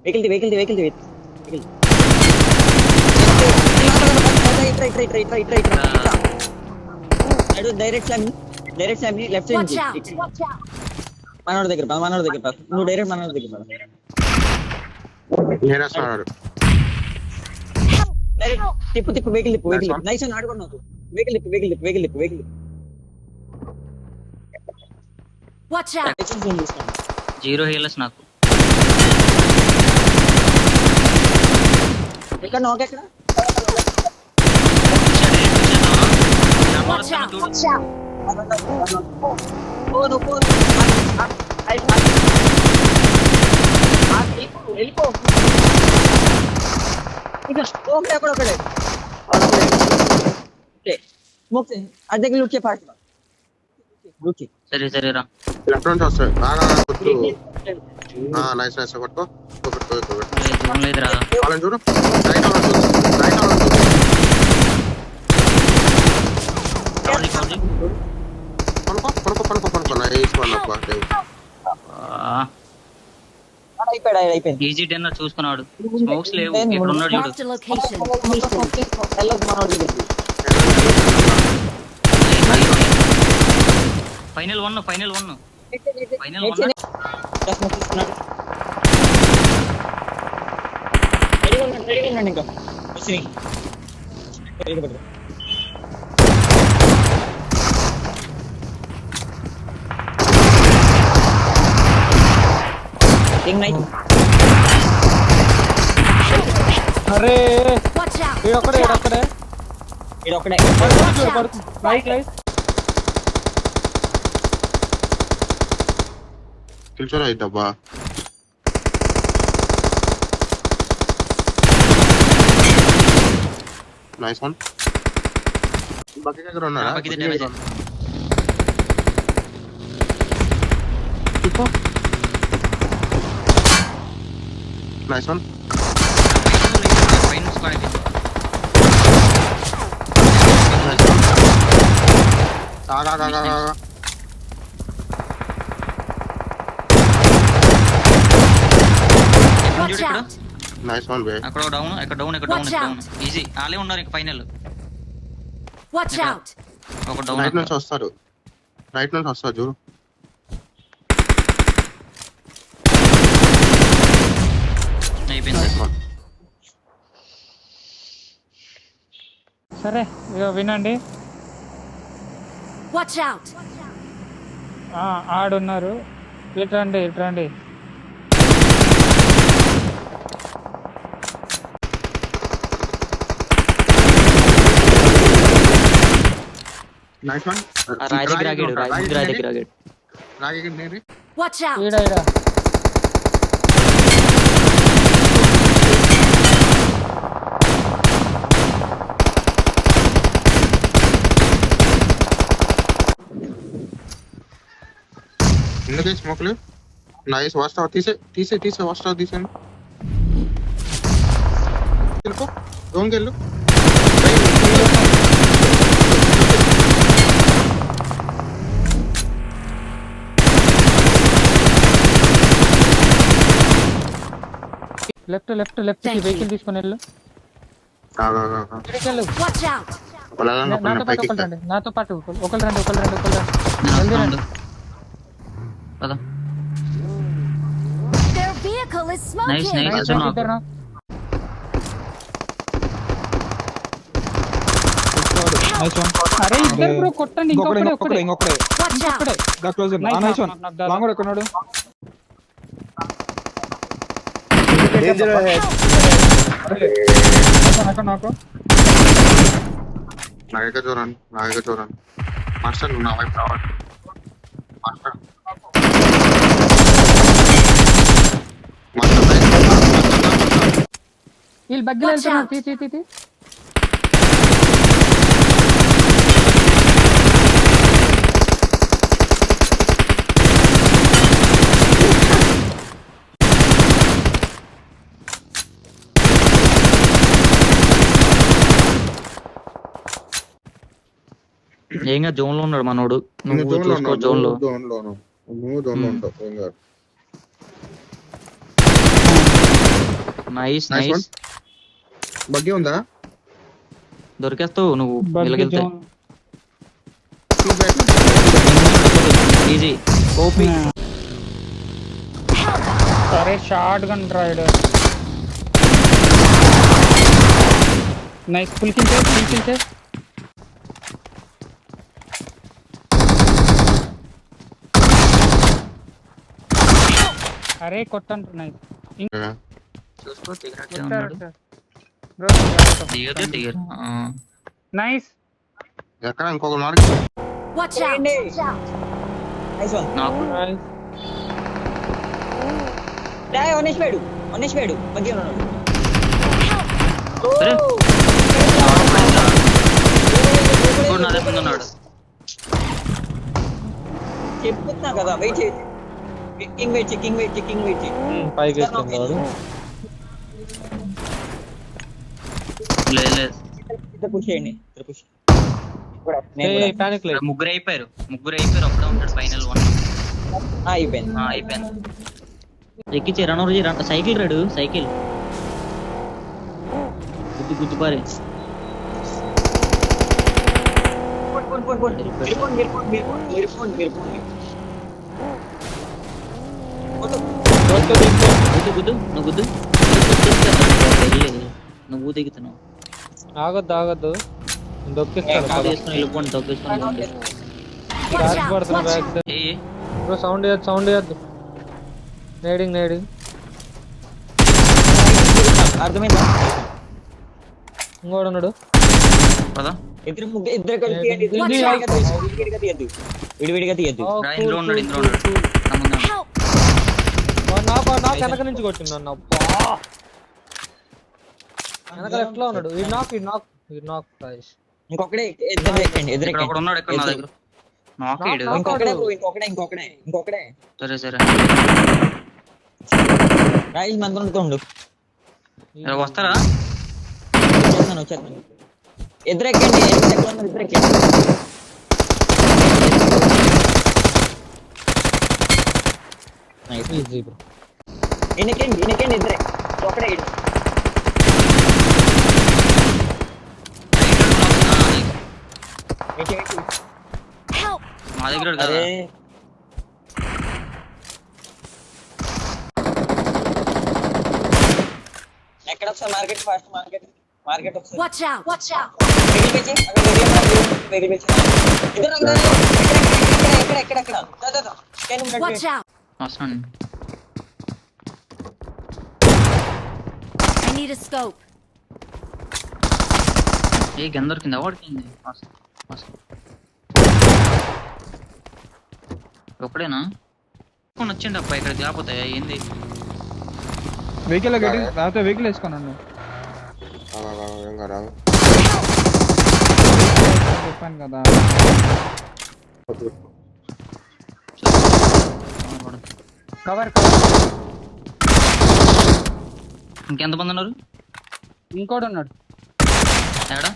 Vehicle vehicle direct slam left Watch out! మనోడి దగ్గర నువ్వు డైరెక్ట్ మనోడి దగ్గర తిప్పు వెహికల్ నైస్ అని ఆడుకున్నావు vehicle Watch out! Zero healers నాకు. ఎక్కడ నోక్ ఎక్కడ Watch out! వెళ్ళిపో ఇక ఒకడే స్మోక్ అది దగ్గర లూట్ పార్ట్ సరే రా. లెఫ్ట్ నుంచి వస్తాయి నైస్ కొట్టుకో జోన్ లేదురా. వాళ్ళని చూడు రైట్ కొనుక్కో నైస్ వాళ్ళ అయిపోయింది ఈజీ డిన్నర్ చూసుకున్నాడు. స్మోక్స్ లేవు. ఇక్కడ ఉన్నాడు చూడు. Marked a location. Final one ఇంకా అరే Watch out! ఈడొక్కడే లైట్ కిల్చర్ అయిద్దబ్బా నైస్ వన్ బకెట్ దగ్గర ఉన్నాడా బకెట్ డ్యామేజ్. నైస్ వన్ పైన squad Watch out! Nice one బే అక్కడ డౌన్ ఈజీ. వాళ్ళే ఉన్నారు ఇంక ఫైనల్. Watch out! ఒక డౌన్. రైట్ నుంచి వస్తారు చూడు అయిపోయింది. సరే ఇక వినండి. Watch out! ఆడున్నారు. ఇట్రండి నైస్ వన్ రాయి దగ్గర ఆగాడు. Watch out! ఈడ ఎందుకు స్మోక్లు నైస్ వాస్తావు తీసే వాస్తావు తీసాను వెళ్ళిపో దోన్కి వెళ్ళు లెఫ్ట్ వెహికల్ తీసుకొని వెళ్ళు. Watch out! నాతో పాటు ఒకళ్ళు రండి పద. Their vehicle is Nice. smoking! అరే ఇద్దరు బ్రో కొట్టండి. ఇంకొకడే Watch out! లాంగ్ ఎక్కడున్నాడు? నాగక చూడండి మాస్టర్ నువ్వు నా వైపు రావాలి మాస్టర్ వీళ్ళు బగ్గిలు వెళ్తున్నారు. తీ ఏంగా జోన్ లో ఉన్నాడు మనోడు. నువ్వు చూసుకో జోన్ లో. నువ్వు జోన్ లో ఉంటావు ఏం కాదు. Nice nice one. Nice. Buggy ఉందా? దొరికేస్తావు నువ్వు బగ్గి వెలిగితే. జోన్. ఈజీ. ఓపీ. అరే shotgun ride. Nice full kill. అరే కొట్టండి నైస్. చూసుకో దిగినట్టే కొట్టారు ఉన్నాడు. సార్. దిగరు. నైస్. ఎక్కడ ఇంకొక mark? Watch out! Nice one. నాకు నైస్. డాయ్ వనేష్ వేడు బగ్గి ఉన్నాడు. అరే ఇప్పుడు నా దగ్గర ఉన్నాడు. చెప్తున్నా కదా వెయిట్ చేయి. Checking wait. పైకి ఎక్కింది. లేదు ఇద్దరు పుష్ చేయండి. పానిక్ లేదు. ముగ్గురు అయిపోయారు అప్పుడే ఉంటాడు ఫైనల్ వన్. అయిపోయింది. అయిపోయింది. ఎక్కించి రన్ సైకిల్ రాడు. సైకిల్ గుద్దు పారి. గుద్దు నువ్వు దిగుతున్నావు. ఆగొద్దు దొక్కిస్తాను. తీసుకుని వెళ్ళిపోండి. తొక్కేసుకొని Watch out! Watch out! Bro sound చేయద్దు. నేడింగ్ అర్థమైందా? ఇంకోడు ఉన్నాడు. కదా ఇద్దరు కలిసి విడివిడిగా తీయద్దు. ఇందులో ఉన్నాడు. నా ముందు. Help! నాకు వెనక నుంచి కొట్టింది నన్ను. వెనక లెఫ్ట్ లో ఉన్నాడు. ఈ నాక్ గైస్. ఇంకొకడే ఇద్దరు ఎక్కండి. ఇక్కడ ఒకడు ఉన్నాడు. ఎక్కడ నా దగ్గర నాకేడు. ఇంకొకడే సరే రాజేష్ మంత్రంతో ఉండు. ఇలా వస్తారా? వచ్చేస్తాను. ఇద్దరు ఎక్కండి. ఇద్దరు ఎక్కండి. Easy bro. ఈయనకండి ఇద్దరే. ఒకడే ఈడు. Help! మా దగ్గర కదా. అరే ఎక్కడ ఒకసారి మార్కెట్ ఒకసారి Watch out! Watch out! Vehicle పేచి ఇద్దరు ఎక్కడ Watch out! వస్తున్నాను. I need a scope. A gun దొరికింది. వాడికి ఒకడేనా వచ్చిండి అబ్బా ఇక్కడికి. లేకపోతే ఏంది వెహికల్ రాతే వెహికల్ వేసుకున్నాను. చెప్పాను కదా. కవర్ ఇంకెంతమంది ఉన్నారు? ఇంకోటి ఉన్నాడు. ఏడా